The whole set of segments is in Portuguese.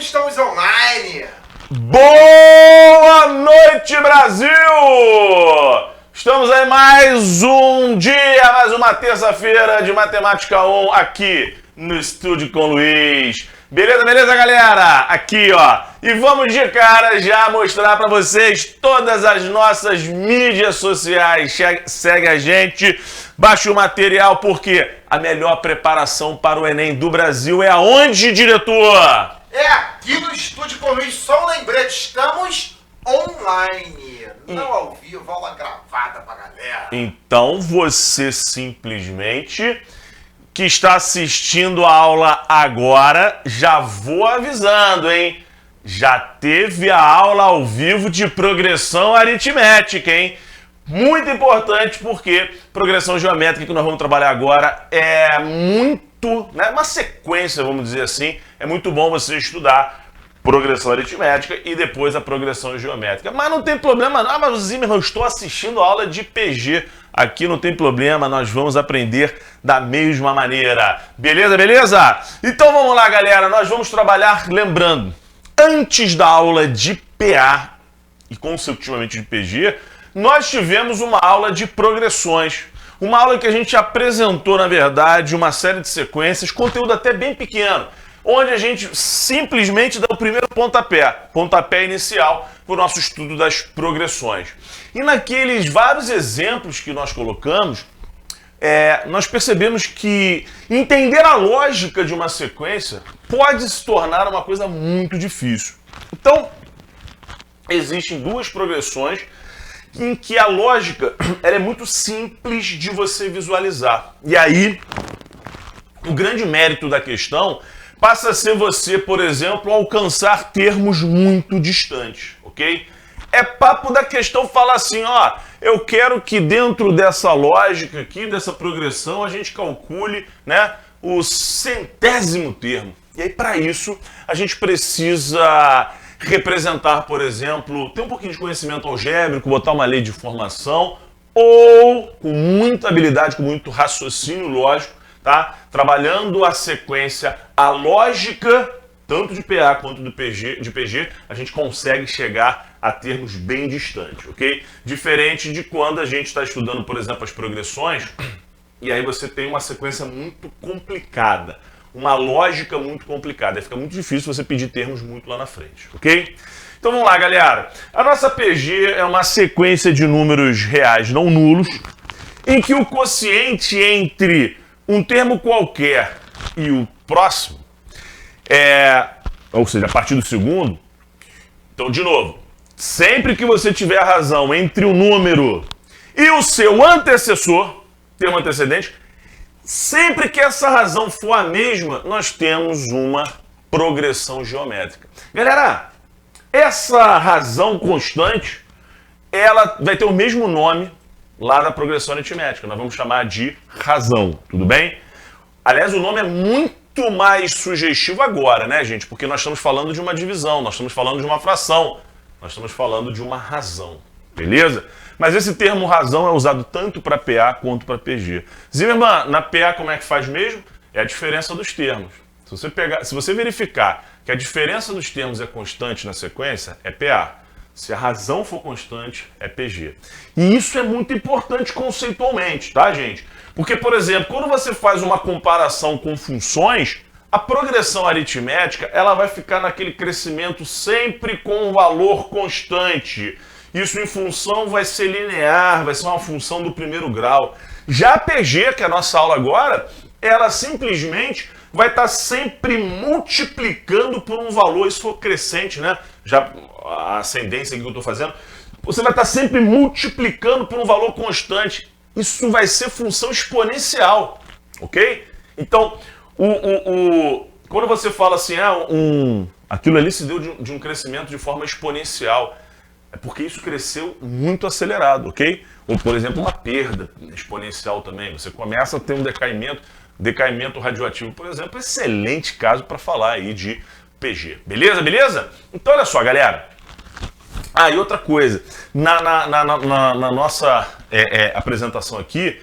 estamos online. Boa noite, Brasil! Estamos aí mais um dia, mais uma terça-feira de Matemática 1 aqui no Estúdio com o Luiz. Beleza, beleza, galera? Aqui, ó. E vamos de cara já mostrar pra vocês todas as nossas mídias sociais. Segue a gente, baixa o material, porque a melhor preparação para o Enem do Brasil é aonde, diretor? É aqui no Estúdio com o Luiz. Só um lembrete, estamos online. Não ao vivo, aula gravada pra galera. Então você simplesmente que está assistindo a aula agora, já vou avisando, hein? Já teve a aula ao vivo de progressão aritmética, hein? Muito importante porque progressão geométrica que nós vamos trabalhar agora é muito, né, uma sequência, vamos dizer assim. É muito bom você estudar progressão aritmética e depois a progressão geométrica. Mas não tem problema não, mas Zimmermann, eu estou assistindo a aula de PG. Aqui não tem problema, nós vamos aprender da mesma maneira. Beleza, beleza? Então vamos lá, galera, nós vamos trabalhar, lembrando, antes da aula de PA e consecutivamente de PG, nós tivemos uma aula de progressões. Uma aula que a gente apresentou, na verdade, uma série de sequências, conteúdo até bem pequeno, onde a gente simplesmente dá o primeiro pontapé inicial para o nosso estudo das progressões. E naqueles vários exemplos que nós colocamos, nós percebemos que entender a lógica de uma sequência pode se tornar uma coisa muito difícil. Então, existem duas progressões em que a lógica ela é muito simples de você visualizar. E aí, o grande mérito da questão passa a ser você, por exemplo, alcançar termos muito distantes, ok? É papo da questão falar assim, ó, eu quero que dentro dessa lógica aqui, dessa progressão, a gente calcule, né, o centésimo termo. E aí, para isso, a gente precisa representar, por exemplo, ter um pouquinho de conhecimento algébrico, botar uma lei de formação, ou com muita habilidade, com muito raciocínio lógico, tá? Trabalhando a sequência, a lógica, tanto de PA quanto de PG, a gente consegue chegar a termos bem distantes, ok? Diferente de quando a gente está estudando, por exemplo, as progressões, e aí você tem uma sequência muito complicada, uma lógica muito complicada. Aí fica muito difícil você pedir termos muito lá na frente, ok? Então vamos lá, galera. A nossa PG é uma sequência de números reais não nulos, em que o quociente entre um termo qualquer e o próximo, ou seja, a partir do segundo. Então, de novo, sempre que você tiver razão entre o número e o seu antecessor, termo antecedente, sempre que essa razão for a mesma, nós temos uma progressão geométrica. Galera, essa razão constante, ela vai ter o mesmo nome lá da progressão aritmética. Nós vamos chamar de razão, tudo bem? Aliás, o nome é muito mais sugestivo agora, né, gente? Porque nós estamos falando de uma divisão, nós estamos falando de uma fração, nós estamos falando de uma razão, beleza? Mas esse termo razão é usado tanto para PA quanto para PG. Zimmermann, na PA como é que faz mesmo? É a diferença dos termos. Se você verificar que a diferença dos termos é constante na sequência, é PA. Se a razão for constante, é PG. E isso é muito importante conceitualmente, tá, gente? Porque, por exemplo, quando você faz uma comparação com funções, a progressão aritmética ela vai ficar naquele crescimento sempre com um valor constante. Isso em função vai ser linear, vai ser uma função do primeiro grau. Já a PG, que é a nossa aula agora, ela simplesmente vai estar sempre multiplicando por um valor, isso for crescente, né? Já a ascendência que eu estou fazendo, você vai estar sempre multiplicando por um valor constante. Isso vai ser função exponencial, ok? Então, quando você fala assim, aquilo ali se deu de um crescimento de forma exponencial, é porque isso cresceu muito acelerado, ok? Ou, por exemplo, uma perda exponencial também. Você começa a ter um decaimento radioativo, por exemplo, excelente caso para falar aí de PG. Beleza, beleza? Então, olha só, galera. E outra coisa, na nossa apresentação aqui,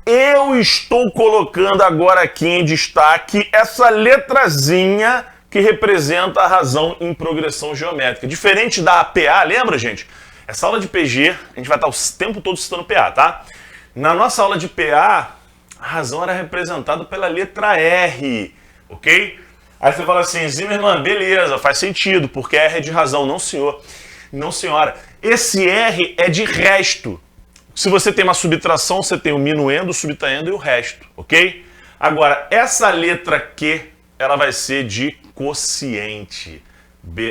eu estou colocando agora aqui em destaque essa letrazinha que representa a razão em progressão geométrica. Diferente da PA, lembra, gente? Essa aula de PG, a gente vai estar o tempo todo citando PA, tá? Na nossa aula de PA, a razão era representada pela letra R, ok? Aí você fala assim, Zimmermann, beleza, faz sentido, porque R é de razão. Não, senhor. Não, senhora. Esse R é de resto. Se você tem uma subtração, você tem o minuendo, o subtraindo e o resto, ok? Agora, essa letra Q, ela vai ser de quociente.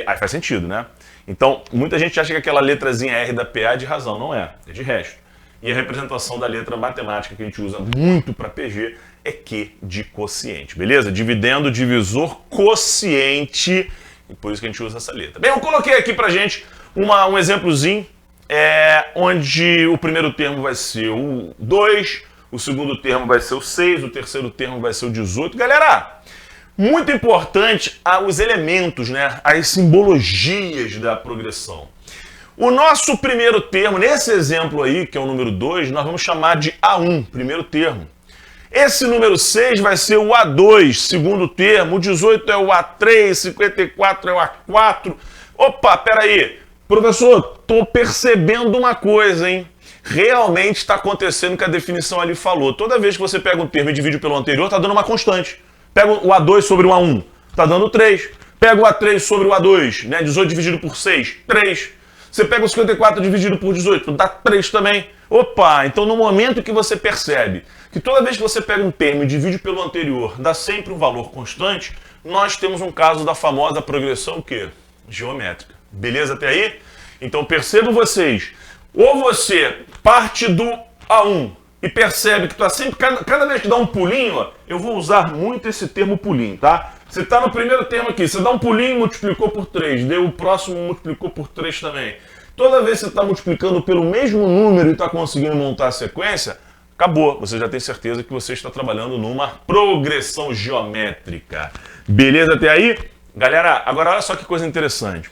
Aí faz sentido, né? Então, muita gente acha que aquela letrazinha R da PA é de razão. Não é, é de resto. E a representação da letra matemática que a gente usa muito para PG é Q de quociente, beleza? Dividendo, divisor, quociente, e por isso que a gente usa essa letra. Bem, eu coloquei aqui pra gente um exemplozinho, onde o primeiro termo vai ser o 2, o segundo termo vai ser o 6, o terceiro termo vai ser o 18. Galera, muito importante os elementos, né? As simbologias da progressão. O nosso primeiro termo, nesse exemplo aí, que é o número 2, nós vamos chamar de A1, primeiro termo. Esse número 6 vai ser o A2, segundo termo. O 18 é o A3, 54 é o A4. Opa, peraí. Professor, tô percebendo uma coisa, hein? Realmente está acontecendo o que a definição ali falou. Toda vez que você pega um termo e divide pelo anterior, tá dando uma constante. Pega o A2 sobre o A1, tá dando 3. Pega o A3 sobre o A2, né? 18 dividido por 6, 3. Você pega o 54 dividido por 18, dá 3 também. Opa, então no momento que você percebe que toda vez que você pega um termo e divide pelo anterior, dá sempre um valor constante, nós temos um caso da famosa progressão o quê? Geométrica. Beleza até aí? Então percebam vocês, ou você parte do A1 e percebe que está sempre, cada vez que dá um pulinho, ó, eu vou usar muito esse termo pulinho, tá? Você está no primeiro termo aqui, você dá um pulinho e multiplicou por 3, deu o próximo multiplicou por 3 também. Toda vez que você está multiplicando pelo mesmo número e está conseguindo montar a sequência, acabou. Você já tem certeza que você está trabalhando numa progressão geométrica. Beleza até aí? Galera, agora olha só que coisa interessante.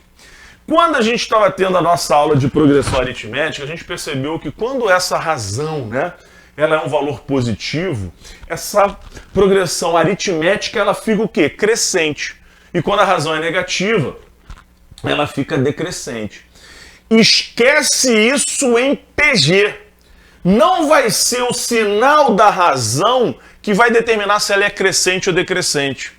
Quando a gente estava tendo a nossa aula de progressão aritmética, a gente percebeu que quando essa razão, né, ela é um valor positivo, essa progressão aritmética ela fica o quê? Crescente. E quando a razão é negativa, ela fica decrescente. Esquece isso em PG. Não vai ser o sinal da razão que vai determinar se ela é crescente ou decrescente.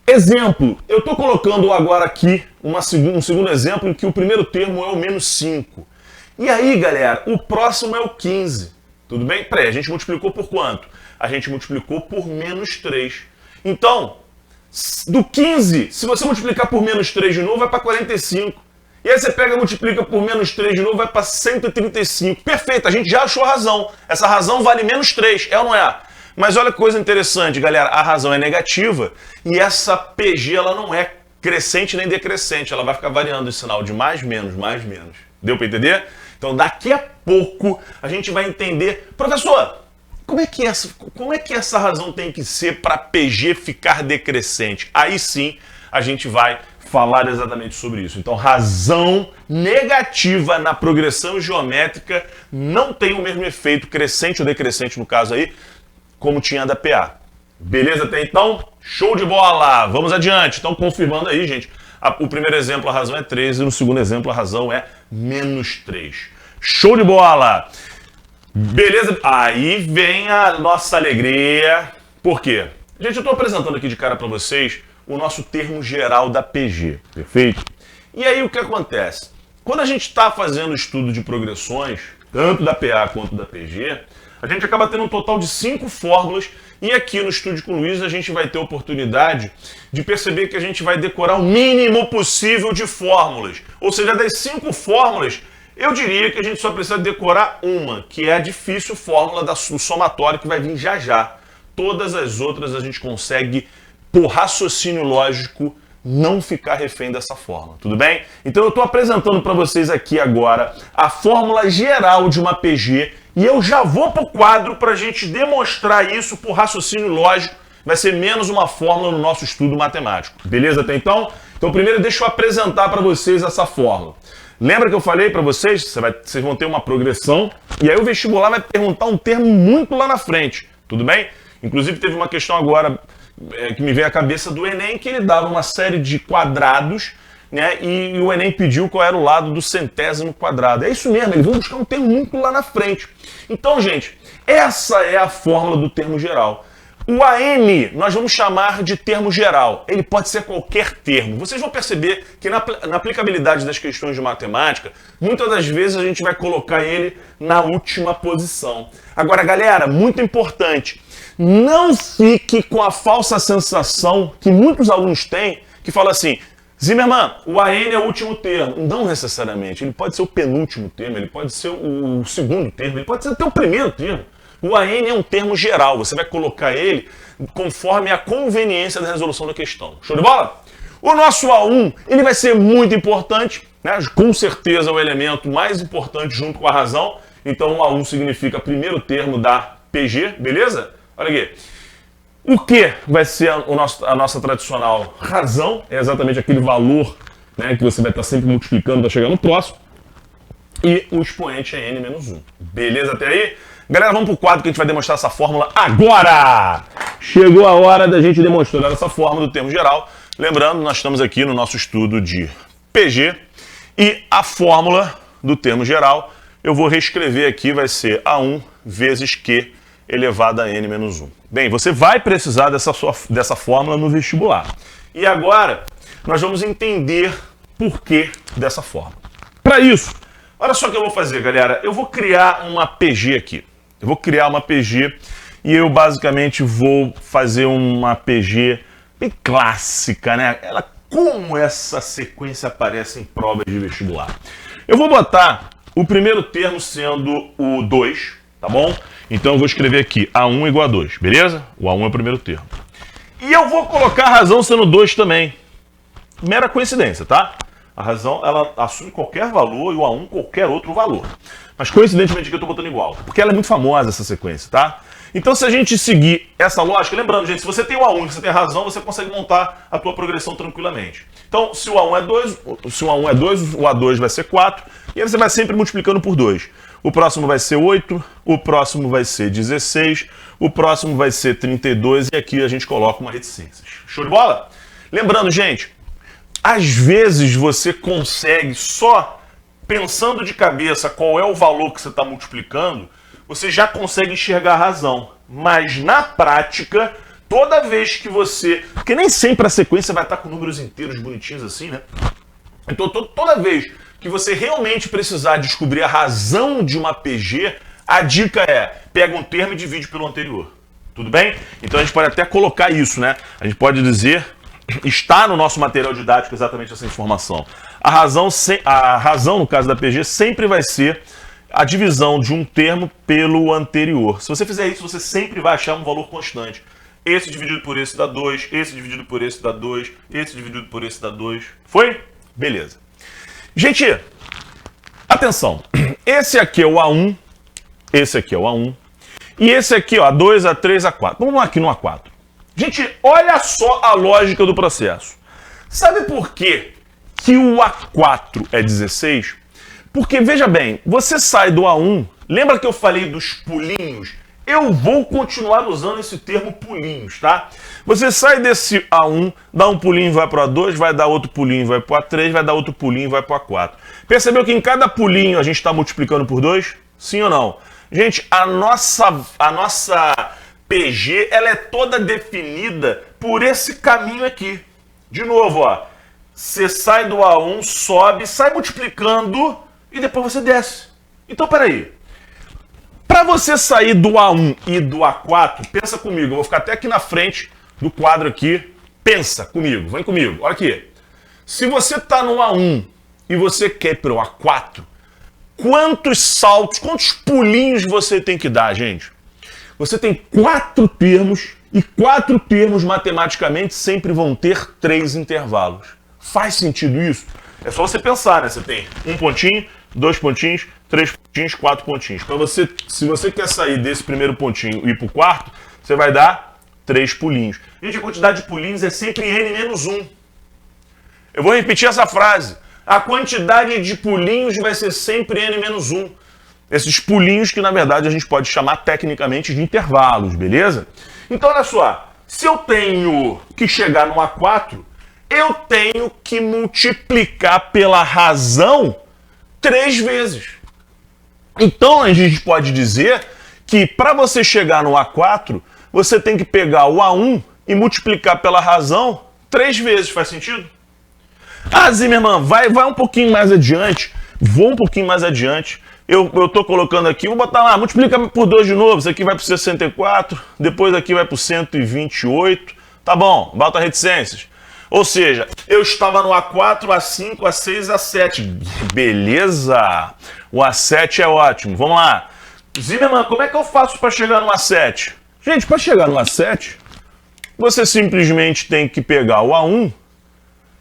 Exemplo, eu estou colocando agora aqui um segundo exemplo em que o primeiro termo é o menos 5. E aí, galera, o próximo é o 15. Tudo bem? Peraí, a gente multiplicou por quanto? A gente multiplicou por menos 3. Então, do 15, se você multiplicar por menos 3 de novo, vai para 45. E aí você pega e multiplica por menos 3 de novo, vai para 135. Perfeito, a gente já achou a razão. Essa razão vale menos 3, é ou não é? Mas olha que coisa interessante, galera. A razão é negativa e essa PG ela não é crescente nem decrescente. Ela vai ficar variando o sinal de mais, menos, mais, menos. Deu para entender? Então daqui a pouco a gente vai entender. Professor, como é que essa razão tem que ser para PG ficar decrescente? Aí sim a gente vai falar exatamente sobre isso. Então, razão negativa na progressão geométrica não tem o mesmo efeito crescente ou decrescente, no caso aí, como tinha a da PA. Beleza até então? Show de bola! Vamos adiante. Então, confirmando aí, gente, o primeiro exemplo a razão é 3 e no segundo exemplo a razão é menos 3. Show de bola! Beleza? Aí vem a nossa alegria. Por quê? Gente, eu estou apresentando aqui de cara para vocês o nosso termo geral da PG, perfeito? E aí o que acontece? Quando a gente está fazendo estudo de progressões, tanto da PA quanto da PG, a gente acaba tendo um total de 5 fórmulas e aqui no Estude com Luiz a gente vai ter a oportunidade de perceber que a gente vai decorar o mínimo possível de fórmulas. Ou seja, das 5 fórmulas, eu diria que a gente só precisa decorar uma, que é a difícil fórmula do somatório que vai vir já já. Todas as outras a gente consegue, por raciocínio lógico, não ficar refém dessa fórmula, tudo bem? Então eu estou apresentando para vocês aqui agora a fórmula geral de uma PG e eu já vou para o quadro para a gente demonstrar isso por raciocínio lógico. Vai ser menos uma fórmula no nosso estudo matemático, beleza até então? Então primeiro deixa eu apresentar para vocês essa fórmula. Lembra que eu falei para vocês? Vocês vão ter uma progressão e aí o vestibular vai perguntar um termo muito lá na frente, tudo bem? Inclusive teve uma questão agora que me vem à cabeça do Enem, que ele dava uma série de quadrados, né, e o Enem pediu qual era o lado do centésimo quadrado. É isso mesmo, eles vão buscar um termúnculo lá na frente. Então, gente, essa é a fórmula do termo geral. O AN nós vamos chamar de termo geral. Ele pode ser qualquer termo. Vocês vão perceber que na aplicabilidade das questões de matemática, muitas das vezes a gente vai colocar ele na última posição. Agora, galera, muito importante, não fique com a falsa sensação que muitos alunos têm, que fala assim: Zimmermann, o AN é o último termo. Não necessariamente. Ele pode ser o penúltimo termo, ele pode ser o segundo termo, ele pode ser até o primeiro termo. O AN é um termo geral, você vai colocar ele conforme a conveniência da resolução da questão. Show de bola? O nosso A1, ele vai ser muito importante, né? Com certeza é o elemento mais importante junto com a razão. Então o A1 significa primeiro termo da PG, beleza? Olha aqui. O que vai ser a nossa tradicional razão? É exatamente aquele valor, né, que você vai estar sempre multiplicando para chegar no próximo. E o expoente é n-1. Beleza até aí? Galera, vamos para o quadro que a gente vai demonstrar essa fórmula agora! Chegou a hora da gente demonstrar essa fórmula do termo geral. Lembrando, nós estamos aqui no nosso estudo de PG e a fórmula do termo geral, eu vou reescrever aqui, vai ser A1 vezes Q elevado a n-1. Bem, você vai precisar dessa fórmula no vestibular. E agora, nós vamos entender por que dessa fórmula. Para isso, olha só o que eu vou fazer, galera. Eu vou criar uma PG aqui. Eu vou criar uma PG e eu basicamente vou fazer uma PG bem clássica, né? Como essa sequência aparece em provas de vestibular. Eu vou botar o primeiro termo sendo o 2, tá bom? Então eu vou escrever aqui A1 igual a 2, beleza? O A1 é o primeiro termo. E eu vou colocar a razão sendo 2 também. Mera coincidência, tá? A razão, ela assume qualquer valor e o A1 qualquer outro valor. Mas coincidentemente aqui eu estou botando igual, porque ela é muito famosa essa sequência, tá? Então se a gente seguir essa lógica, lembrando, gente, se você tem o A1 e você tem a razão, você consegue montar a tua progressão tranquilamente. Então se o A1 é 2, o A2 vai ser 4, e aí você vai sempre multiplicando por 2. O próximo vai ser 8, o próximo vai ser 16, o próximo vai ser 32, e aqui a gente coloca uma reticência. Show de bola? Lembrando, gente, às vezes você consegue só pensando de cabeça qual é o valor que você está multiplicando, você já consegue enxergar a razão. Mas na prática, toda vez que você... Porque nem sempre a sequência vai estar com números inteiros bonitinhos assim, né? Então toda vez que você realmente precisar descobrir a razão de uma PG, a dica é, pega um termo e divide pelo anterior. Tudo bem? Então a gente pode até colocar isso, né? A gente pode dizer... Está no nosso material didático exatamente essa informação. A razão, no caso da PG, sempre vai ser a divisão de um termo pelo anterior. Se você fizer isso, você sempre vai achar um valor constante. Esse dividido por esse dá 2, esse dividido por esse dá 2, esse dividido por esse dá 2. Foi? Beleza. Gente, atenção. Esse aqui é o A1, esse aqui é o A1, e esse aqui, ó, A2, A3, A4. Vamos aqui no A4. Gente, olha só a lógica do processo. Sabe por quê que o A4 é 16? Porque, veja bem, você sai do A1, lembra que eu falei dos pulinhos? Eu vou continuar usando esse termo pulinhos, tá? Você sai desse A1, dá um pulinho e vai para o A2, vai dar outro pulinho e vai para o A3, vai dar outro pulinho e vai para o A4. Percebeu que em cada pulinho a gente está multiplicando por 2? Sim ou não? Gente, a nossa PG, ela é toda definida por esse caminho aqui. De novo, ó. Você sai do A1, sobe, sai multiplicando e depois você desce. Então, peraí. Para você sair do A1 e do A4, pensa comigo. Eu vou ficar até aqui na frente do quadro aqui. Pensa comigo, vem comigo. Olha aqui. Se você está no A1 e você quer ir para o A4, quantos saltos, quantos pulinhos você tem que dar, gente? Você tem 4 termos e 4 termos matematicamente sempre vão ter 3 intervalos. Faz sentido isso? É só você pensar, né? Você tem um pontinho, 2 pontinhos, 3 pontinhos, 4 pontinhos. Para você, se você quer sair desse primeiro pontinho e ir para o quarto, você vai dar 3 pulinhos. Gente, a quantidade de pulinhos é sempre n-1. Eu vou repetir essa frase. A quantidade de pulinhos vai ser sempre n-1. Esses pulinhos que, na verdade, a gente pode chamar tecnicamente de intervalos, beleza? Então, olha só. Se eu tenho que chegar no A4, eu tenho que multiplicar pela razão 3 vezes. Então a gente pode dizer que para você chegar no A4, você tem que pegar o A1 e multiplicar pela razão 3 vezes. Faz sentido? Ah, Zimmermann, vai um pouquinho mais adiante. Vou um pouquinho mais adiante. Eu tô colocando aqui, vou botar lá, multiplica por 2 de novo. Isso aqui vai para 64, depois aqui vai para 128. Tá bom, bota reticências. Ou seja, eu estava no A4, A5, A6, A7. Beleza! O A7 é ótimo. Vamos lá. Zimmermann, como é que eu faço para chegar no A7? Gente, para chegar no A7, você simplesmente tem que pegar o A1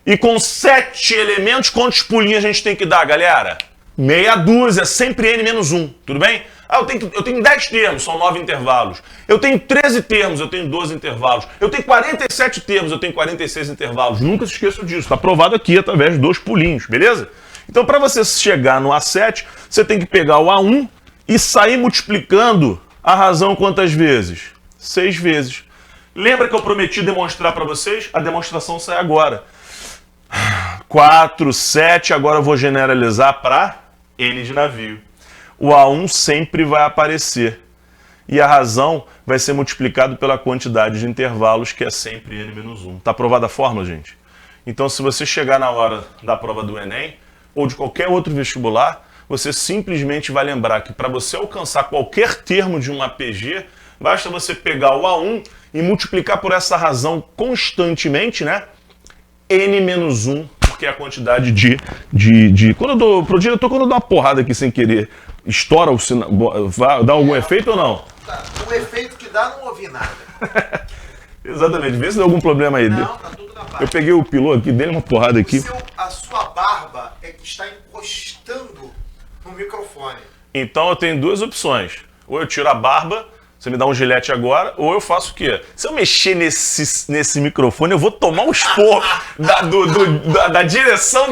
e com 7 elementos, quantos pulinhos a gente tem que dar, galera? Meia dúzia, sempre n menos 1, tudo bem? Ah, eu tenho 10 termos, são 9 intervalos. Eu tenho 13 termos, eu tenho 12 intervalos. Eu tenho 47 termos, eu tenho 46 intervalos. Nunca se esqueçam disso, está provado aqui através de 2 pulinhos, beleza? Então, para você chegar no A7, você tem que pegar o A1 e sair multiplicando a razão quantas vezes? 6 vezes. Lembra que eu prometi demonstrar para vocês? A demonstração sai agora. 4, 7, agora eu vou generalizar para N de navio. O A1 sempre vai aparecer. E a razão vai ser multiplicado pela quantidade de intervalos, que é sempre N menos 1. Está aprovada a fórmula, gente? Então, se você chegar na hora da prova do Enem, ou de qualquer outro vestibular, você simplesmente vai lembrar que para você alcançar qualquer termo de uma APG, basta você pegar o A1 e multiplicar por essa razão constantemente, né? N menos 1, porque é a quantidade quando eu dou, pro diretor, quando eu dou uma porrada aqui sem querer, estoura o sinal, dá algum efeito ou não? O efeito que dá, não ouvi nada. Exatamente, vê se deu algum problema aí. Não, tá tudo na paz. Eu peguei o piloto aqui, dei uma porrada aqui. A sua barba é que está encostando no microfone. Então eu tenho 2 opções. Ou eu tiro a barba, você me dá um gilete agora, ou eu faço o quê? Se eu mexer nesse microfone, eu vou tomar um esporro da direção.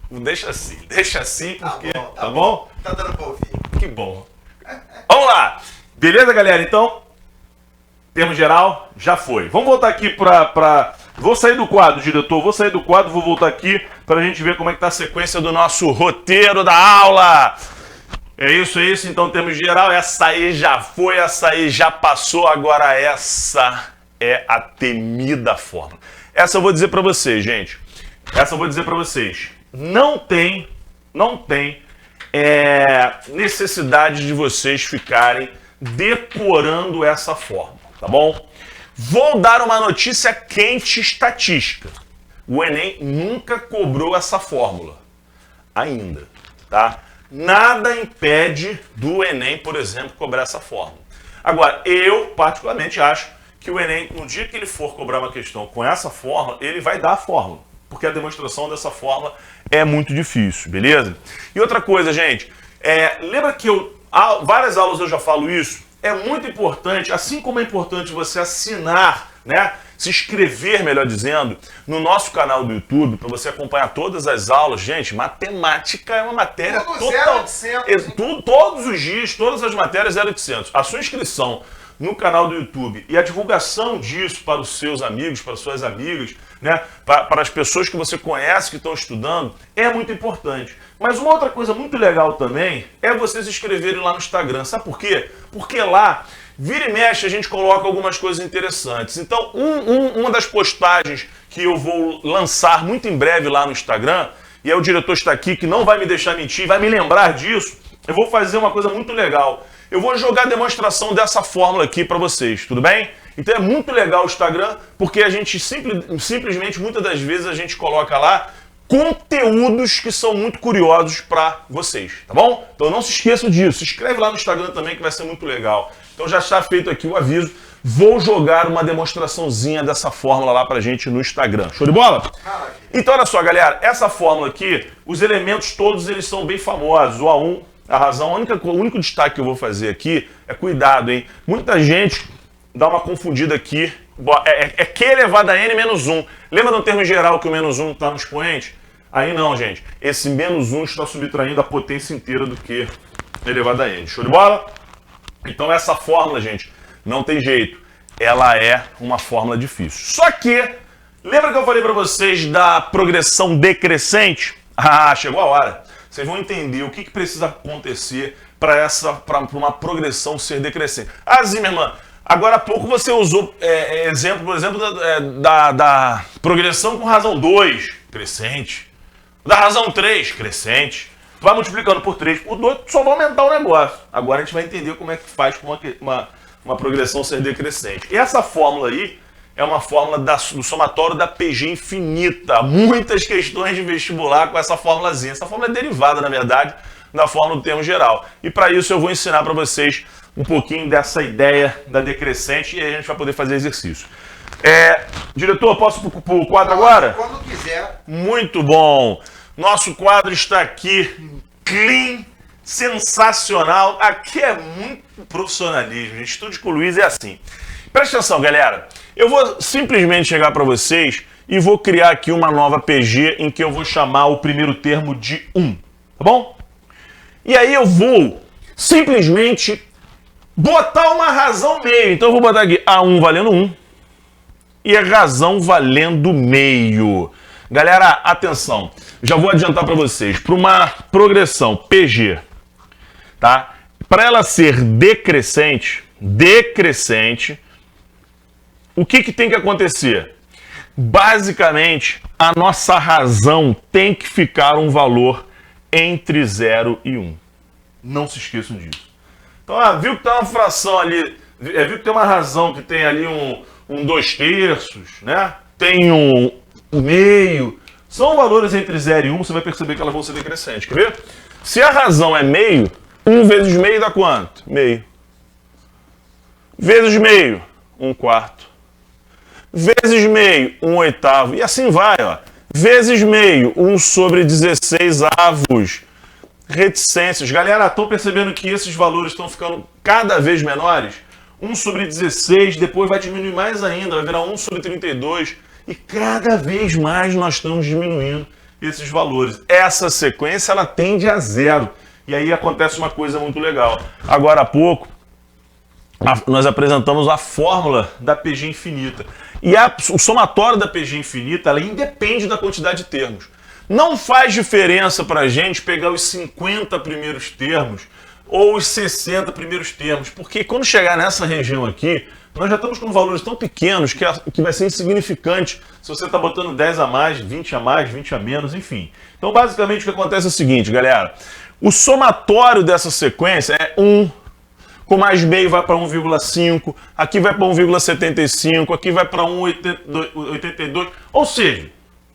Deixa assim, porque... Tá bom? Tá dando pra ouvir. Que bom. Vamos lá. Beleza, galera? Então, termo geral, já foi. Vamos voltar aqui pra... Vou sair do quadro, diretor. Vou sair do quadro, vou voltar aqui pra gente ver como é que tá a sequência do nosso roteiro da aula. É isso. Então, termo geral, essa aí já foi, essa aí já passou. Agora essa é a temida fórmula. Essa eu vou dizer pra vocês, gente. Não tem necessidade de vocês ficarem decorando essa fórmula, tá bom? Vou dar uma notícia quente estatística. O Enem nunca cobrou essa fórmula. Ainda, tá? Nada impede do Enem, por exemplo, cobrar essa fórmula. Agora, eu particularmente acho que o Enem, no dia que ele for cobrar uma questão com essa fórmula, ele vai dar a fórmula. Porque a demonstração dessa fórmula é muito difícil, beleza? E outra coisa, gente, lembra que várias aulas eu já falo isso? É muito importante, assim como é importante você assinar, né? Se inscrever, melhor dizendo, no nosso canal do YouTube, para você acompanhar todas as aulas. Gente, matemática é uma matéria total... Todos os dias, todas as matérias 0800. A sua inscrição no canal do YouTube e a divulgação disso para os seus amigos, para as suas amigas, né, para as pessoas que você conhece que estão estudando, é muito importante. Mas uma outra coisa muito legal também é vocês se inscreverem lá no Instagram. Sabe por quê? Porque lá, vira e mexe, a gente coloca algumas coisas interessantes. Então, uma das postagens que eu vou lançar muito em breve lá no Instagram, e o diretor está aqui, que não vai me deixar mentir, vai me lembrar disso, eu vou fazer uma coisa muito legal. Eu vou jogar a demonstração dessa fórmula aqui para vocês, tudo bem? Então é muito legal o Instagram, porque a gente simplesmente, muitas das vezes, a gente coloca lá conteúdos que são muito curiosos para vocês, tá bom? Então não se esqueçam disso, se inscreve lá no Instagram também que vai ser muito legal. Então já está feito aqui o aviso, vou jogar uma demonstraçãozinha dessa fórmula lá pra gente no Instagram. Show de bola? Então olha só, galera, essa fórmula aqui, os elementos todos eles são bem famosos, o A1, a razão, o único destaque que eu vou fazer aqui é cuidado, hein? Muita gente dá uma confundida aqui, é Q elevado a N menos 1. Lembra do termo geral que o menos 1 está no expoente? Aí não, gente. Esse menos 1 está subtraindo a potência inteira do Q elevado a N. Show de bola? Então essa fórmula, gente, não tem jeito. ela é uma fórmula difícil. Só que, lembra que eu falei para vocês da progressão decrescente? Ah, chegou a hora. Vocês vão entender o que precisa acontecer para uma progressão ser decrescente. Ah, Zimmermann, agora há pouco você usou exemplo, por exemplo, da progressão com razão 2, crescente. Da razão 3, crescente. Tu vai multiplicando por 3, por 2, só vai aumentar o negócio. Agora a gente vai entender como é que faz com uma progressão ser decrescente. E essa fórmula aí é uma fórmula do somatório da PG infinita. Muitas questões de vestibular com essa fórmulazinha. Essa fórmula é derivada, na verdade, da fórmula do termo geral. E para isso eu vou ensinar para vocês um pouquinho dessa ideia da decrescente e aí a gente vai poder fazer exercício. Diretor, posso ir para o quadro agora? Quando quiser. Muito bom. Nosso quadro está aqui, clean, sensacional. Aqui é muito profissionalismo, gente. Estúdio com o Luiz é assim. Presta atenção, galera. Eu vou simplesmente chegar para vocês e vou criar aqui uma nova PG em que eu vou chamar o primeiro termo de 1, tá bom? E aí eu vou simplesmente botar uma razão meio. Então eu vou botar aqui A1 valendo 1 e a razão valendo meio. Galera, atenção. Já vou adiantar para vocês. Para uma progressão PG, tá? Para ela ser decrescente, o que tem que acontecer? Basicamente, a nossa razão tem que ficar um valor entre 0 e 1. Não se esqueçam disso. Então, viu que tem uma fração ali, viu que tem uma razão que tem ali um 2/3, né? Tem um meio. São valores entre 0 e 1, você vai perceber que elas vão ser decrescentes. Quer ver? Se a razão é meio, 1 vezes meio dá quanto? Meio. Vezes meio, 1/4. Vezes meio, 1/8. E assim vai, ó. Vezes meio, 1/16. Reticências. Galera, estão percebendo que esses valores estão ficando cada vez menores? 1/16, depois vai diminuir mais ainda, vai virar 1/32. E cada vez mais nós estamos diminuindo esses valores. Essa sequência, ela tende a 0. E aí acontece uma coisa muito legal. Agora há pouco, nós apresentamos a fórmula da PG infinita. E o somatório da PG infinita, ela independe da quantidade de termos. Não faz diferença para a gente pegar os 50 primeiros termos ou os 60 primeiros termos, porque quando chegar nessa região aqui, nós já estamos com valores tão pequenos que vai ser insignificante se você está botando 10 a mais, 20 a mais, 20 a menos, enfim. Então, basicamente, o que acontece é o seguinte, galera. O somatório dessa sequência é 1, com mais meio vai para 1,5, aqui vai para 1,75, aqui vai para 1,82. Ou seja,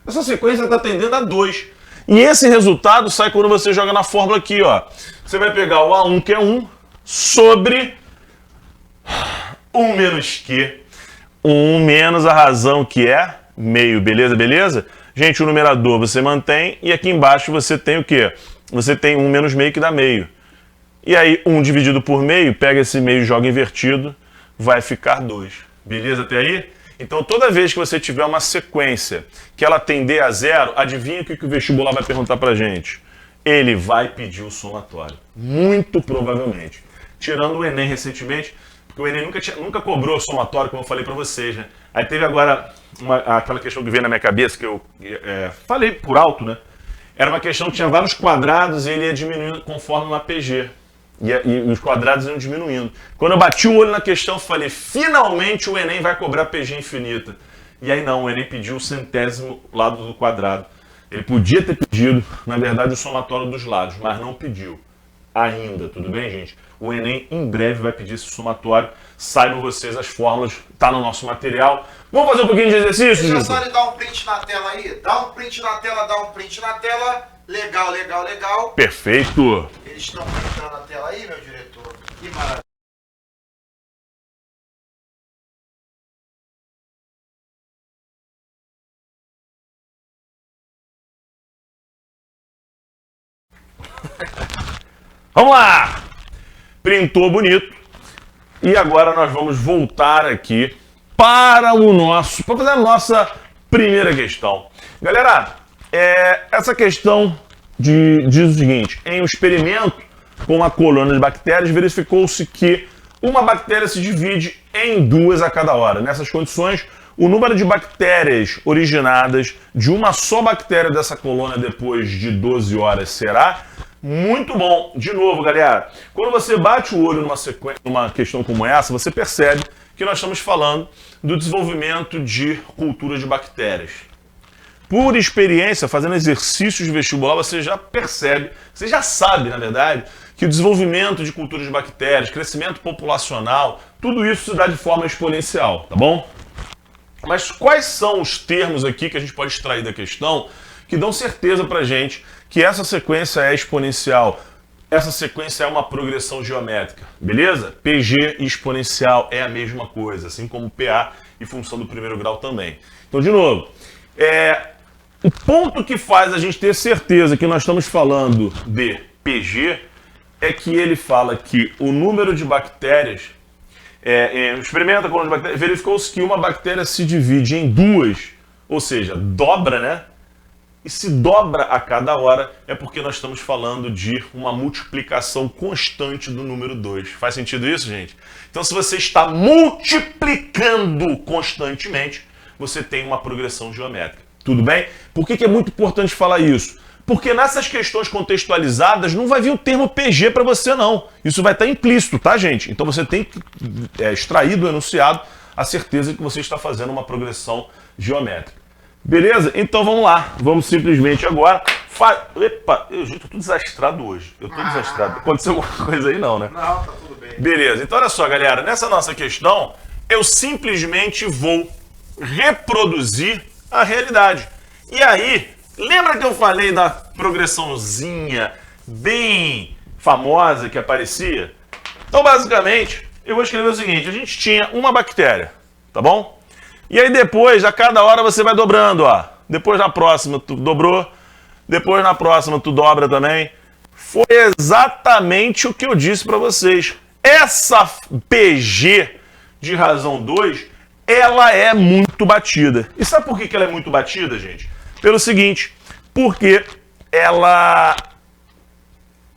essa sequência está tendendo a 2. E esse resultado sai quando você joga na fórmula aqui, ó. Você vai pegar o A1, que é 1, sobre 1 menos Q. 1 menos a razão, que é meio. Beleza, beleza? Gente, o numerador você mantém e aqui embaixo você tem o quê? Você tem 1 menos meio, que dá meio. E aí, 1 dividido por meio, pega esse meio e joga invertido, vai ficar 2. Beleza até aí? Então, toda vez que você tiver uma sequência que ela tender a 0, adivinha o que o vestibular vai perguntar pra gente? Ele vai pedir o somatório. Muito provavelmente. Tirando o Enem recentemente, porque o Enem nunca cobrou o somatório, como eu falei pra vocês, né? Aí teve agora aquela questão que veio na minha cabeça, que eu falei por alto, né? Era uma questão que tinha vários quadrados e ele ia diminuindo conforme uma PG. E os quadrados iam diminuindo. Quando eu bati o olho na questão, eu falei, finalmente o Enem vai cobrar PG infinita. E aí não, o Enem pediu o centésimo lado do quadrado. Ele podia ter pedido, na verdade, o somatório dos lados, mas não pediu ainda, tudo bem, gente? O Enem em breve vai pedir esse somatório. Saibam vocês as fórmulas, tá no nosso material. Vamos fazer um pouquinho de exercício, Deixa eu gente? só lhe dar um print na tela aí. Dá um print na tela, dá um print na tela. Legal, legal, legal. Perfeito. Eles estão printando na tela aí, meu diretor. Que maravilha. Vamos lá! Printou bonito. E agora nós vamos voltar aqui para fazer a nossa primeira questão. Galera, essa questão diz o seguinte: em um experimento com uma colônia de bactérias, verificou-se que uma bactéria se divide em 2 a cada hora. Nessas condições, o número de bactérias originadas de uma só bactéria dessa colônia depois de 12 horas será muito bom. De novo, galera, quando você bate o olho numa questão como essa, você percebe que nós estamos falando do desenvolvimento de cultura de bactérias. Por experiência, fazendo exercícios de vestibular, você já percebe, você já sabe, na verdade, que o desenvolvimento de culturas de bactérias, crescimento populacional, tudo isso se dá de forma exponencial, tá bom? Mas quais são os termos aqui que a gente pode extrair da questão que dão certeza pra gente que essa sequência é exponencial? Essa sequência é uma progressão geométrica, beleza? PG e exponencial é a mesma coisa, assim como PA e função do primeiro grau também. Então, de novo, o ponto que faz a gente ter certeza que nós estamos falando de PG é que ele fala que o número de bactérias, experimenta com de bactérias, verificou-se que uma bactéria se divide em 2, ou seja, dobra, né? E se dobra a cada hora é porque nós estamos falando de uma multiplicação constante do número 2. Faz sentido isso, gente? Então, se você está multiplicando constantemente, você tem uma progressão geométrica. Tudo bem? Por que é muito importante falar isso? Porque nessas questões contextualizadas não vai vir o termo PG para você, não. Isso vai estar implícito, tá, gente? Então você tem que extrair do enunciado a certeza que você está fazendo uma progressão geométrica. Beleza? Então vamos lá. Vamos simplesmente agora... Epa, eu tô tudo desastrado hoje. Eu tô desastrado. Aconteceu alguma coisa aí não, né? Não, tá tudo bem. Beleza. Então olha só, galera. Nessa nossa questão, eu simplesmente vou reproduzir a realidade. E aí, lembra que eu falei da progressãozinha bem famosa que aparecia? Então, basicamente, eu vou escrever o seguinte. A gente tinha uma bactéria, tá bom? E aí depois, a cada hora você vai dobrando, ó. Depois na próxima tu dobrou, depois na próxima tu dobra também. Foi exatamente o que eu disse para vocês. Essa PG de razão 2, ela é muito batida. E sabe por que ela é muito batida, gente? Pelo seguinte, porque ela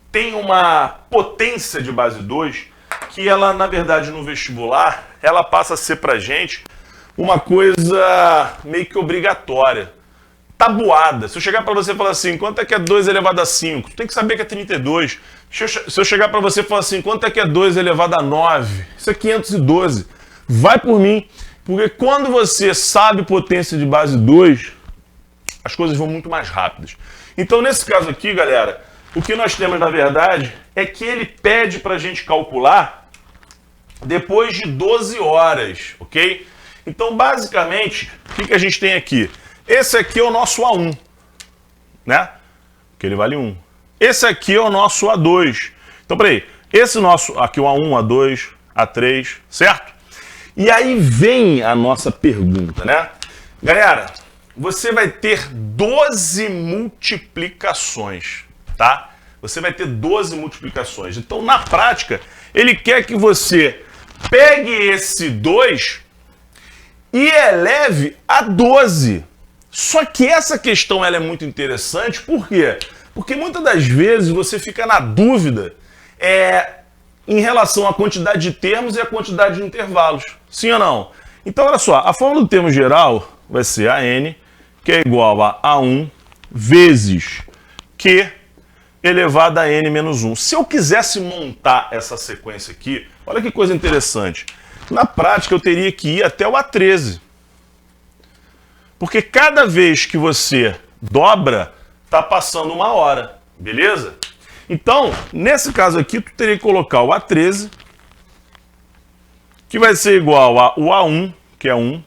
tem uma potência de base 2 que ela, na verdade, no vestibular, ela passa a ser pra gente uma coisa meio que obrigatória, tabuada. Se eu chegar para você e falar assim, quanto é que é 2 elevado a 5? Tu tem que saber que é 32. Se eu chegar para você e falar assim, quanto é que é 2 elevado a 9? Isso é 512. Vai por mim, porque quando você sabe potência de base 2, as coisas vão muito mais rápidas. Então, nesse caso aqui, galera, o que nós temos, na verdade, é que ele pede para a gente calcular depois de 12 horas, ok? Então, basicamente, o que a gente tem aqui? Esse aqui é o nosso A1, né? Porque ele vale 1. Esse aqui é o nosso A2. Então, peraí. Esse nosso, aqui o A1, A2, A3, certo? E aí vem a nossa pergunta, né? Galera, você vai ter 12 multiplicações, tá? Você vai ter 12 multiplicações. Então, na prática, ele quer que você pegue esse 2 e eleve a 12. Só que essa questão ela é muito interessante, por quê? Porque muitas das vezes você fica na dúvida em relação à quantidade de termos e à quantidade de intervalos. Sim ou não? Então, olha só, a fórmula do termo geral vai ser AN, que é igual a A1 vezes Q elevado a N menos 1. Se eu quisesse montar essa sequência aqui, olha que coisa interessante. Na prática, eu teria que ir até o A13. Porque cada vez que você dobra, está passando uma hora, beleza? Então, nesse caso aqui, tu teria que colocar o A13, que vai ser igual a o A1, que é 1,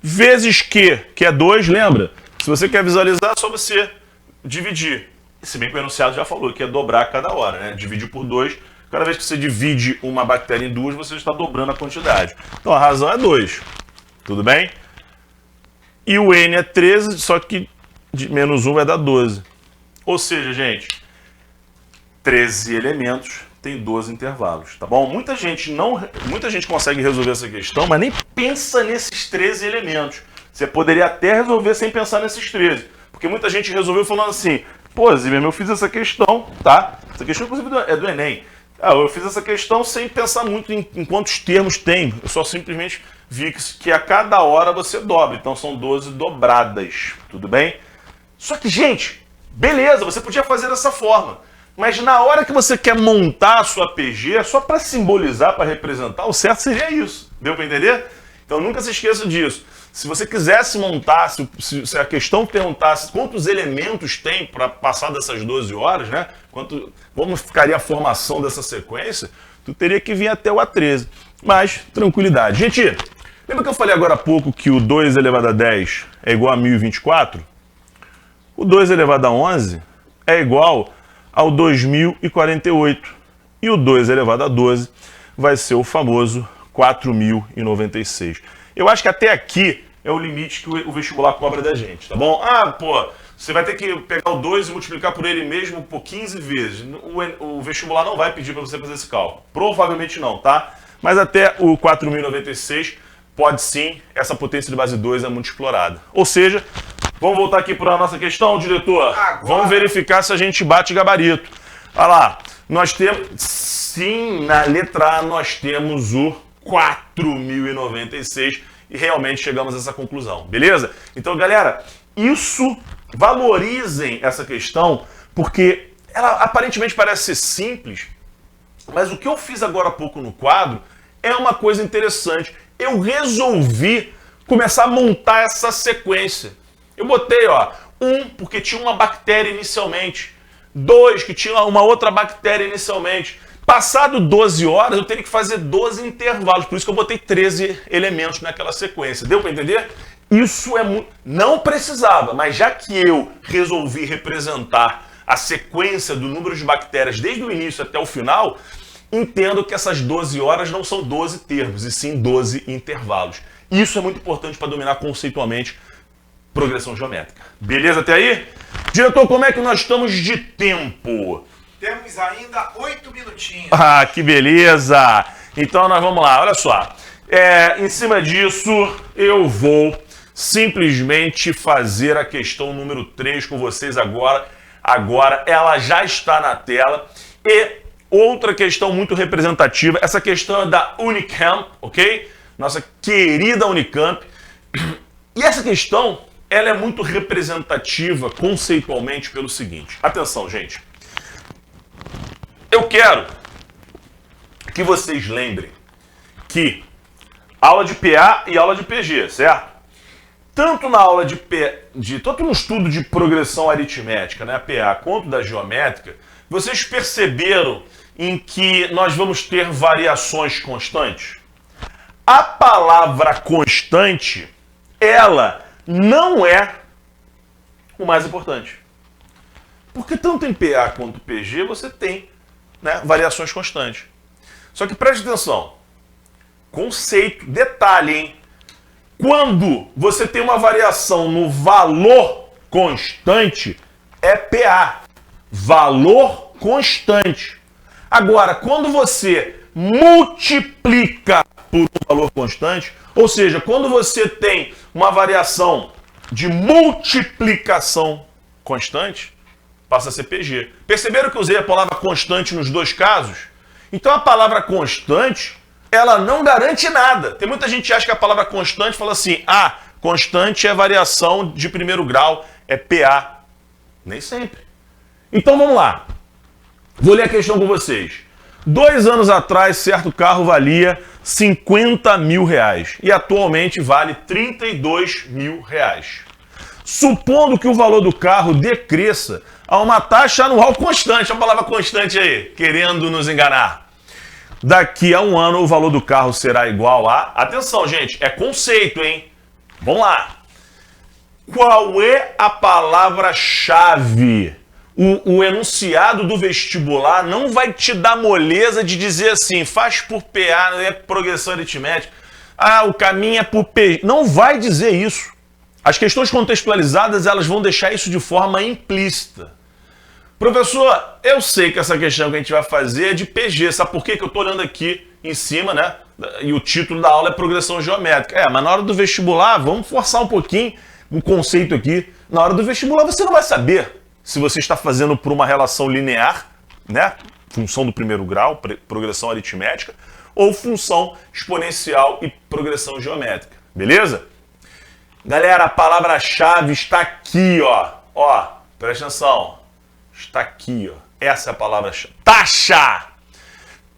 vezes Q, que é 2, lembra? Se você quer visualizar, é só você dividir. Se bem que o enunciado já falou que é dobrar a cada hora, né? Dividir por 2. Cada vez que você divide uma bactéria em 2, você está dobrando a quantidade. Então a razão é 2. Tudo bem? E o N é 13, só que de menos 1 vai dar 12. Ou seja, gente, 13 elementos tem 12 intervalos, tá bom? Muita gente consegue resolver essa questão, mas nem pensa nesses 13 elementos. Você poderia até resolver sem pensar nesses 13. Porque muita gente resolveu falando assim, pô, Zimmer, eu fiz essa questão, tá? Essa questão, inclusive, é do Enem. Eu fiz essa questão sem pensar muito em quantos termos tem. Eu só simplesmente vi que a cada hora você dobra. Então são 12 dobradas, tudo bem? Só que, gente, beleza, você podia fazer dessa forma. Mas na hora que você quer montar a sua PG, só para simbolizar, para representar, o certo seria isso. Deu para entender? Então nunca se esqueça disso. Se você quisesse montar, se a questão perguntasse quantos elementos tem para passar dessas 12 horas, né? Como ficaria a formação dessa sequência, tu teria que vir até o A13. Mas, tranquilidade. Gente, lembra que eu falei agora há pouco que o 2 elevado a 10 é igual a 1024? O 2 elevado a 11 é igual ao 2048. E o 2 elevado a 12 vai ser o famoso 4096. Eu acho que até aqui é o limite que o vestibular cobra da gente, tá bom? Você vai ter que pegar o 2 e multiplicar por ele mesmo por 15 vezes. O vestibular não vai pedir para você fazer esse cálculo. Provavelmente não, tá? Mas até o 4096 pode sim, essa potência de base 2 é muito explorada. Ou seja, vamos voltar aqui para a nossa questão, diretor? Agora... Vamos verificar se a gente bate gabarito. Olha lá, nós temos... Sim, na letra A nós temos o 4096 e realmente chegamos a essa conclusão, beleza? Então, galera, valorizem essa questão, porque ela aparentemente parece ser simples, mas o que eu fiz agora há pouco no quadro é uma coisa interessante. Eu resolvi começar a montar essa sequência. Eu botei, 1 porque tinha uma bactéria inicialmente, 2 que tinha uma outra bactéria inicialmente. Passado 12 horas, eu teria que fazer 12 intervalos, por isso que eu botei 13 elementos naquela sequência. Deu para entender? Isso é muito... Não precisava, mas já que eu resolvi representar a sequência do número de bactérias desde o início até o final, entendo que essas 12 horas não são 12 termos, e sim 12 intervalos. Isso é muito importante para dominar conceitualmente progressão geométrica. Beleza até aí? Diretor, como é que nós estamos de tempo? Temos ainda 8 minutinhos. Ah, que beleza! Então nós vamos lá, olha só. Em cima disso, eu vou simplesmente fazer a questão número 3 com vocês agora. Agora ela já está na tela. E outra questão muito representativa, essa questão é da Unicamp, ok? Nossa querida Unicamp. E essa questão, ela é muito representativa conceitualmente pelo seguinte. Atenção, gente. Eu quero que vocês lembrem que aula de PA e aula de PG, certo? Tanto na aula tanto no estudo de progressão aritmética, né, PA, quanto da geométrica, vocês perceberam em que nós vamos ter variações constantes? A palavra constante, ela não é o mais importante. Porque tanto em PA quanto PG você tem, né, variações constantes. Só que preste atenção. Conceito, detalhe, hein? Quando você tem uma variação no valor constante, é PA. Valor constante. Agora, quando você multiplica por um valor constante, ou seja, quando você tem uma variação de multiplicação constante, passa a ser PG. Perceberam que eu usei a palavra constante nos dois casos? Então a palavra constante, ela não garante nada. Tem muita gente que acha que a palavra constante fala assim, constante é variação de primeiro grau, é PA. Nem sempre. Então vamos lá. Vou ler a questão com vocês. 2 anos atrás, certo carro valia 50 mil reais e atualmente vale 32 mil reais. Supondo que o valor do carro decresça a uma taxa anual constante, a palavra constante aí, querendo nos enganar. Daqui a um ano o valor do carro será igual a... Atenção, gente, é conceito, hein? Vamos lá. Qual é a palavra-chave? O enunciado do vestibular não vai te dar moleza de dizer assim, faz por PA, é progressão aritmética. O caminho é por PG. Não vai dizer isso. As questões contextualizadas, elas vão deixar isso de forma implícita. Professor, eu sei que essa questão que a gente vai fazer é de PG. Sabe por quê? Que eu estou olhando aqui em cima, né? E o título da aula é progressão geométrica. Mas na hora do vestibular, vamos forçar um pouquinho o conceito aqui. Na hora do vestibular, você não vai saber se você está fazendo por uma relação linear, né? função do primeiro grau, progressão aritmética, ou função exponencial e progressão geométrica, beleza? Galera, a palavra-chave está aqui, ó. Ó, presta atenção. Está aqui, ó. Essa é a palavra-chave. Taxa!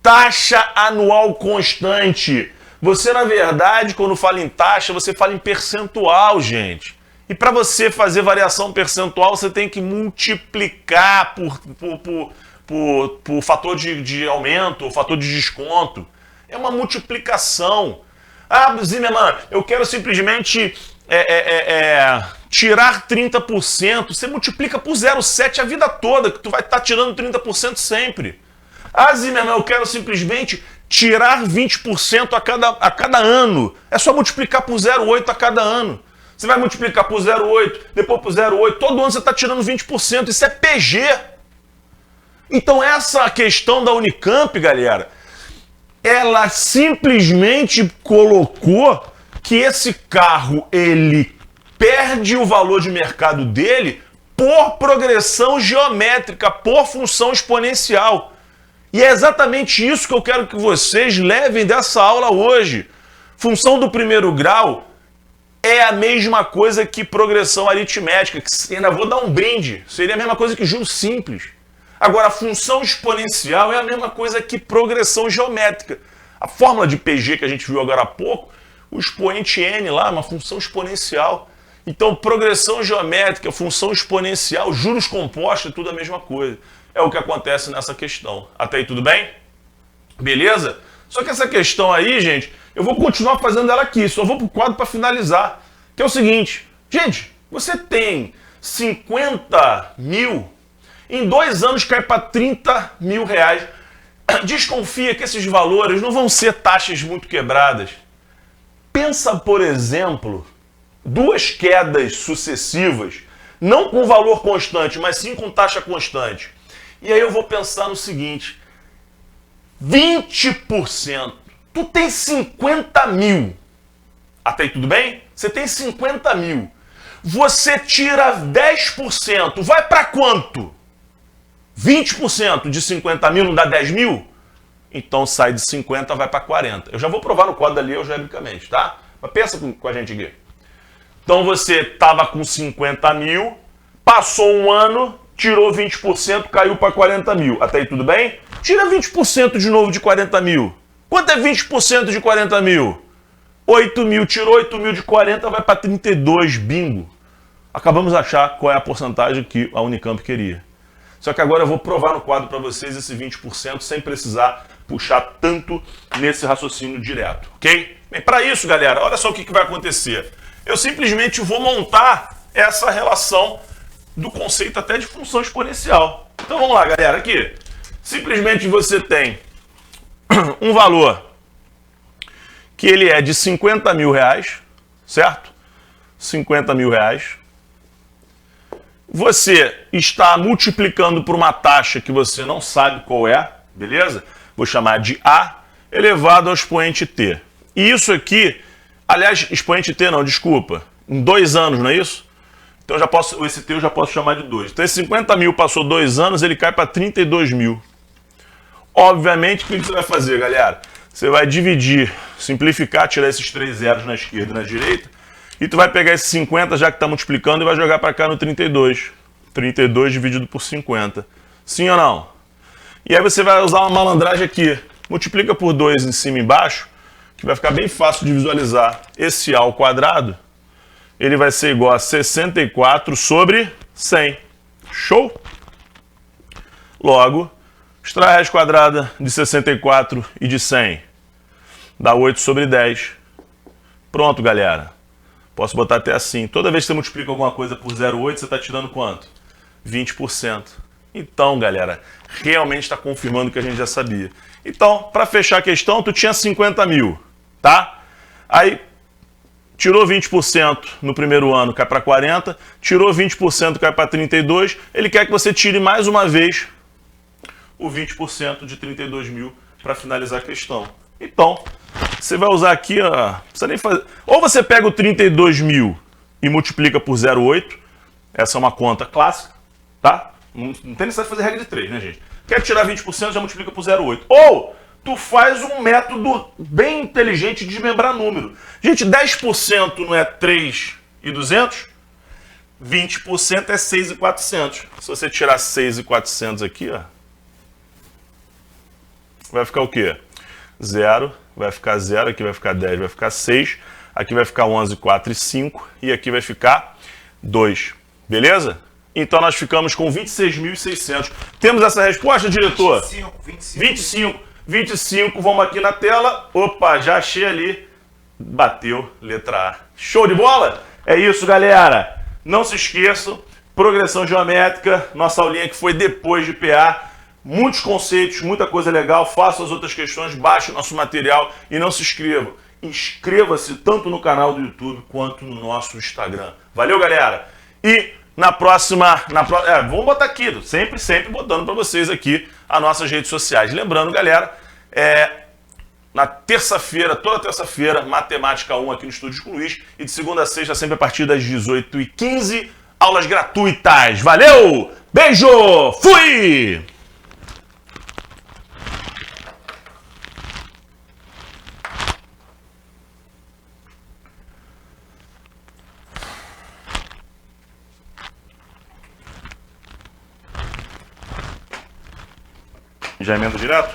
Taxa anual constante. Você, na verdade, quando fala em taxa, você fala em percentual, gente. E para você fazer variação percentual, você tem que multiplicar por fator de aumento, ou fator de desconto. É uma multiplicação. Ah, Zimmermann, eu quero simplesmente tirar 30%. Você multiplica por 0,7 a vida toda, que tu vai estar tirando 30% sempre. Ah, Zimmermann, eu quero simplesmente tirar 20% a cada ano. É só multiplicar por 0,8 a cada ano. Você vai multiplicar por 0,8, depois por 0,8. Todo ano você está tirando 20%. Isso é PG. Então essa questão da Unicamp, galera, ela simplesmente colocou que esse carro, ele perde o valor de mercado dele por progressão geométrica, por função exponencial. E é exatamente isso que eu quero que vocês levem dessa aula hoje. Função do primeiro grau é a mesma coisa que progressão aritmética, que ainda vou dar um brinde, seria a mesma coisa que juro simples. Agora, a função exponencial é a mesma coisa que progressão geométrica. A fórmula de PG que a gente viu agora há pouco, o expoente n lá, é uma função exponencial. Então, progressão geométrica, função exponencial, juros compostos, é tudo a mesma coisa. É o que acontece nessa questão. Até aí tudo bem? Beleza? Só que essa questão aí, gente, eu vou continuar fazendo ela aqui, só vou pro quadro para finalizar. Que é o seguinte, gente, você tem 50 mil, em 2 anos cai para 30 mil reais. Desconfia que esses valores não vão ser taxas muito quebradas. Pensa, por exemplo, 2 quedas sucessivas, não com valor constante, mas sim com taxa constante. E aí eu vou pensar no seguinte, 20%. Tu tem 50 mil. Até aí tudo bem? Você tem 50 mil. Você tira 10%. Vai para quanto? 20% de 50 mil não dá 10 mil? Então sai de 50, vai para 40. Eu já vou provar no quadro ali algebricamente, tá? Mas pensa com a gente aqui. Então você estava com 50 mil, passou um ano, tirou 20%, caiu para 40 mil. Até aí tudo bem? Tira 20% de novo de 40 mil. Quanto é 20% de 40 mil? 8 mil. Tirou 8 mil de 40, vai para 32. Bingo. Acabamos de achar qual é a porcentagem que a Unicamp queria. Só que agora eu vou provar no quadro para vocês esse 20% sem precisar puxar tanto nesse raciocínio direto, ok? Bem, para isso, galera, olha só o que vai acontecer. Eu simplesmente vou montar essa relação do conceito até de função exponencial. Então vamos lá, galera, aqui. Simplesmente você tem um valor que ele é de 50 mil reais, certo? 50 mil reais. Você está multiplicando por uma taxa que você não sabe qual é, beleza? Vou chamar de A elevado ao expoente T. E isso aqui, aliás, expoente T não, desculpa, em 2 anos, não é isso? Então esse T eu já posso chamar de 2. Então esse 50 mil passou 2 anos, ele cai para 32 mil. Obviamente, o que você vai fazer, galera? Você vai dividir, simplificar, tirar esses 3 zeros na esquerda e na direita, e tu vai pegar esse 50, já que está multiplicando, e vai jogar para cá no 32. 32 dividido por 50. Sim ou não? E aí você vai usar uma malandragem aqui. Multiplica por 2 em cima e embaixo, que vai ficar bem fácil de visualizar. Esse A ao quadrado, ele vai ser igual a 64 sobre 100. Show? Logo, extrai a raiz quadrada de 64 e de 100. Dá 8 sobre 10. Pronto, galera. Posso botar até assim. Toda vez que você multiplica alguma coisa por 0,8, você está tirando quanto? 20%. Então, galera, realmente está confirmando o que a gente já sabia. Então, para fechar a questão, tu tinha 50 mil, tá? Aí, tirou 20% no primeiro ano, cai para 40. Tirou 20%, cai para 32. Ele quer que você tire mais uma vez o 20% de 32 mil para finalizar a questão. Então, você vai usar aqui, ó, precisa nem fazer. Ou você pega o 32 mil e multiplica por 0,8. Essa é uma conta clássica, tá? Não tem necessidade de fazer regra de 3, né, gente? Quer tirar 20%, já multiplica por 0,8. Ou tu faz um método bem inteligente de desmembrar número. Gente, 10% não é 3.200? 20% é 6.400. Se você tirar 6.400 aqui, ó, vai ficar o quê? 0, vai ficar 0, aqui vai ficar 10, vai ficar 6, aqui vai ficar 11, 4 e 5, e aqui vai ficar 2. Beleza? Então nós ficamos com 26.600. Temos essa resposta, diretor? 25. Vamos aqui na tela. Opa, já achei ali. Bateu, letra A. Show de bola? É isso, galera. Não se esqueçam, progressão geométrica, nossa aulinha que foi depois de PA. Muitos conceitos, muita coisa legal. Façam as outras questões, baixe o nosso material e não se inscrevam. Inscreva-se tanto no canal do YouTube quanto no nosso Instagram. Valeu, galera? E na próxima... vamos botar aqui, sempre botando para vocês aqui as nossas redes sociais. Lembrando, galera, na terça-feira, toda terça-feira, Matemática 1 aqui no Estúdio com o Luiz. E de segunda a sexta, sempre a partir das 18h15, aulas gratuitas. Valeu! Beijo! Fui! Já emendo direto?